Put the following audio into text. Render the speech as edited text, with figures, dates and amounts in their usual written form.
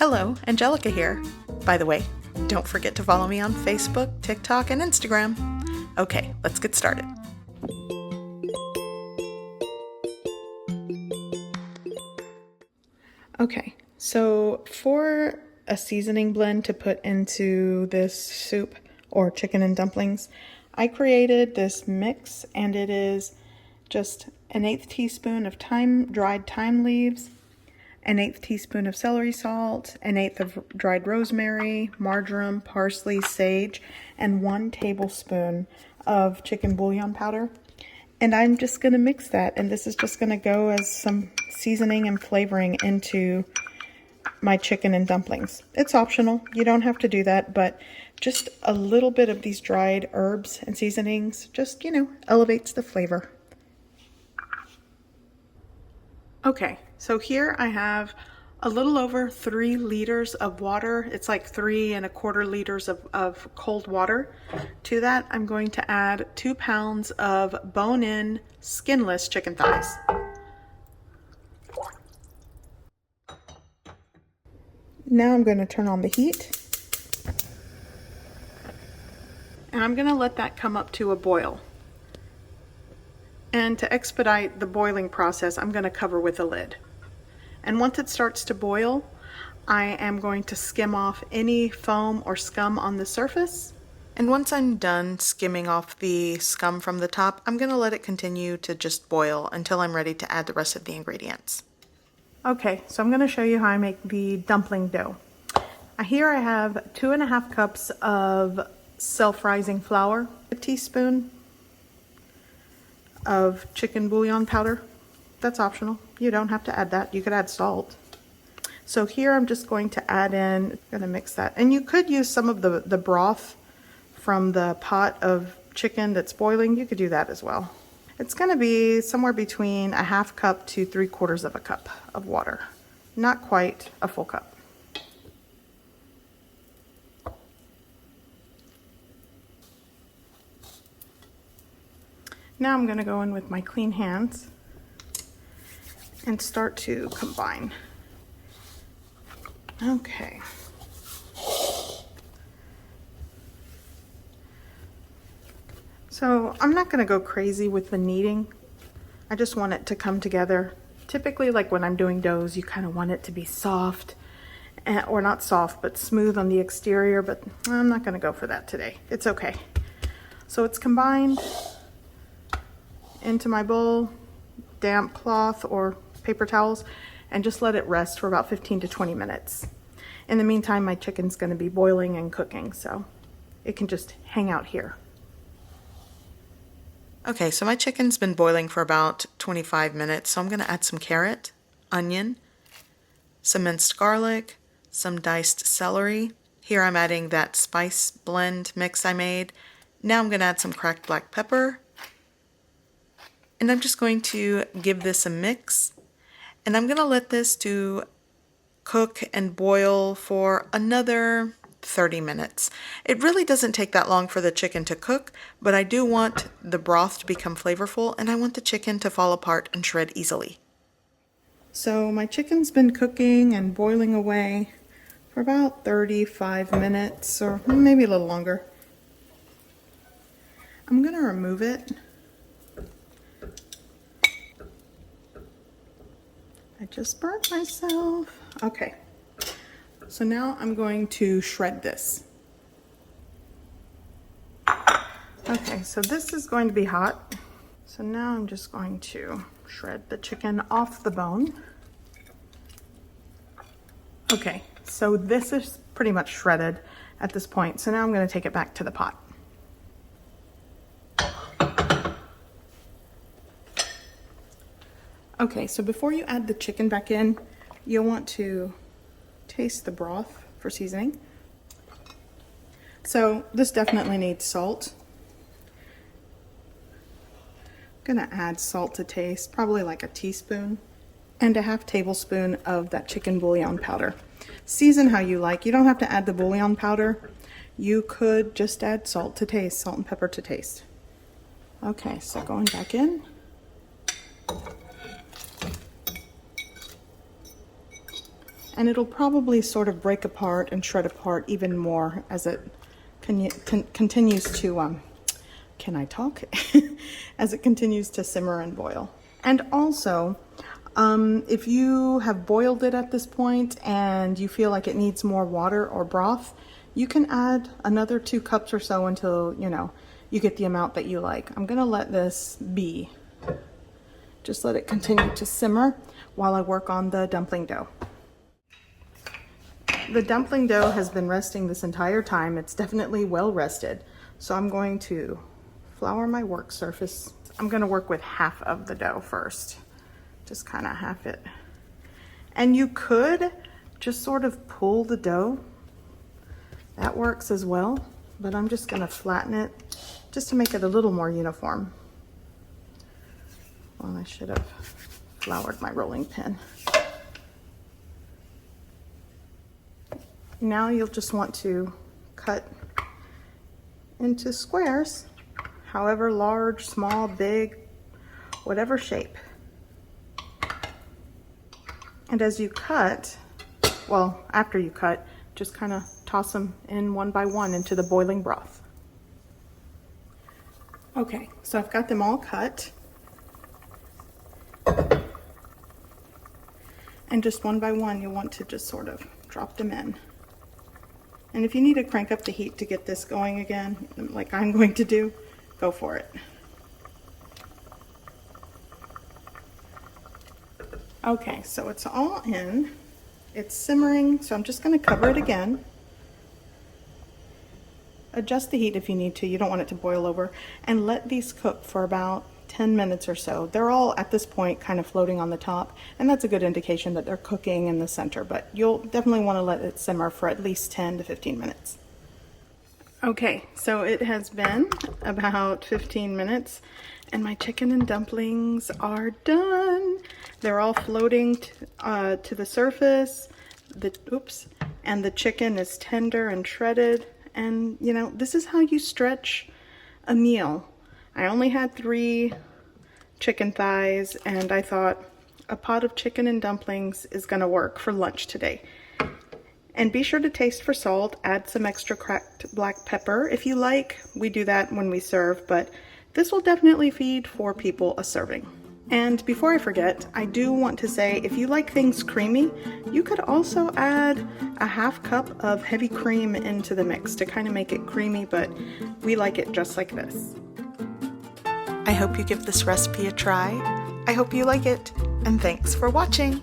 Hello, Angelica here. By the way, don't forget to follow me on Facebook, TikTok, and Instagram. Okay, let's get started. Okay, so for a seasoning blend to put into this soup or chicken and dumplings, I created this mix, and it is just an 1/8 teaspoon of dried thyme leaves, an 1/8 teaspoon of celery salt, an 1/8 of dried rosemary, marjoram, parsley, sage, and 1 tablespoon of chicken bouillon powder. And I'm just going to mix that, and this is just going to go as some seasoning and flavoring into my chicken and dumplings. It's optional. You don't have to do that, but just a little bit of these dried herbs and seasonings just, elevates the flavor. Okay, so here I have a little over 3 liters of water. It's like 3 1/4 liters of cold water. To that, I'm going to add 2 pounds of bone-in, skinless chicken thighs. Now I'm going to turn on the heat. And I'm going to let that come up to a boil. And to expedite the boiling process, I'm going to cover with a lid. And once it starts to boil, I am going to skim off any foam or scum on the surface. And once I'm done skimming off the scum from the top, I'm going to let it continue to just boil until I'm ready to add the rest of the ingredients. Okay, so I'm going to show you how I make the dumpling dough. Here I have 2 1/2 cups of self-rising flour, a teaspoon of chicken bouillon powder. That's optional. You don't have to add that. You could add salt. So here I'm just going to add in, going to mix that. And you could use some of the broth from the pot of chicken that's boiling. You could do that as well. It's going to be somewhere between 1/2 cup to 3/4 of a cup of water. Not quite a full cup. Now I'm going to go in with my clean hands and start to combine. Okay. So I'm not going to go crazy with the kneading. I just want it to come together. Typically, like when I'm doing doughs, you kind of want it to be soft, or not soft, but smooth on the exterior, but I'm not going to go for that today. It's okay. So it's combined into my bowl, damp cloth or paper towels, and just let it rest for about 15 to 20 minutes. In the meantime, my chicken's going to be boiling and cooking, so it can just hang out here. Okay, so my chicken's been boiling for about 25 minutes, so I'm going to add some carrot, onion, some minced garlic, some diced celery. Here I'm adding that spice blend mix I made. Now I'm going to add some cracked black pepper. And I'm just going to give this a mix, and I'm going to let this to cook and boil for another 30 minutes. It really doesn't take that long for the chicken to cook, but I do want the broth to become flavorful, and I want the chicken to fall apart and shred easily. So my chicken's been cooking and boiling away for about 35 minutes, or maybe a little longer. I'm going to remove it. I just burnt myself. Okay, so now I'm going to shred this. Okay, so this is going to be hot. So now I'm just going to shred the chicken off the bone. Okay, so this is pretty much shredded at this point. So now I'm going to take it back to the pot. Okay, so before you add the chicken back in, you'll want to taste the broth for seasoning. So this definitely needs salt. I'm gonna add salt to taste, probably like a teaspoon, and a 1/2 tablespoon of that chicken bouillon powder. Season how you like. You don't have to add the bouillon powder. You could just add salt to taste, salt and pepper to taste. Okay, so going back in. And it'll probably sort of break apart and shred apart even more as it continues to, can I talk? As it continues to simmer and boil. And also, if you have boiled it at this point and you feel like it needs more water or broth, you can add another 2 cups or so until, you know, you get the amount that you like. I'm gonna let this be. Just let it continue to simmer while I work on the dumpling dough. The dumpling dough has been resting this entire time. It's definitely well rested. So I'm going to flour my work surface. I'm gonna work with half of the dough first. Just kind of half it. And you could just sort of pull the dough. That works as well, but I'm just gonna flatten it just to make it a little more uniform. Well, I should have floured my rolling pin. Now you'll just want to cut into squares, however large, small, big, whatever shape. And as you cut, well, after you cut, just kind of toss them in one by one into the boiling broth. Okay, so I've got them all cut. And just one by one, you'll want to just sort of drop them in. And if you need to crank up the heat to get this going again, like I'm going to do, go for it. Okay, so it's all in. It's simmering, so I'm just going to cover it again. Adjust the heat if you need to. You don't want it to boil over. And let these cook for about 10 minutes or so. They're all at this point kind of floating on the top, and that's a good indication that they're cooking in the center, but you'll definitely want to let it simmer for at least 10 to 15 minutes. Okay, so it has been about 15 minutes and my chicken and dumplings are done. They're all floating to the surface. And the chicken is tender and shredded. And you know, this is how you stretch a meal. I only had 3 chicken thighs and I thought a pot of chicken and dumplings is gonna work for lunch today. And be sure to taste for salt, add some extra cracked black pepper if you like. We do that when we serve, but this will definitely feed 4 people a serving. And before I forget, I do want to say if you like things creamy, you could also add a ½ cup of heavy cream into the mix to kind of make it creamy, but we like it just like this. I hope you give this recipe a try. I hope you like it, and thanks for watching.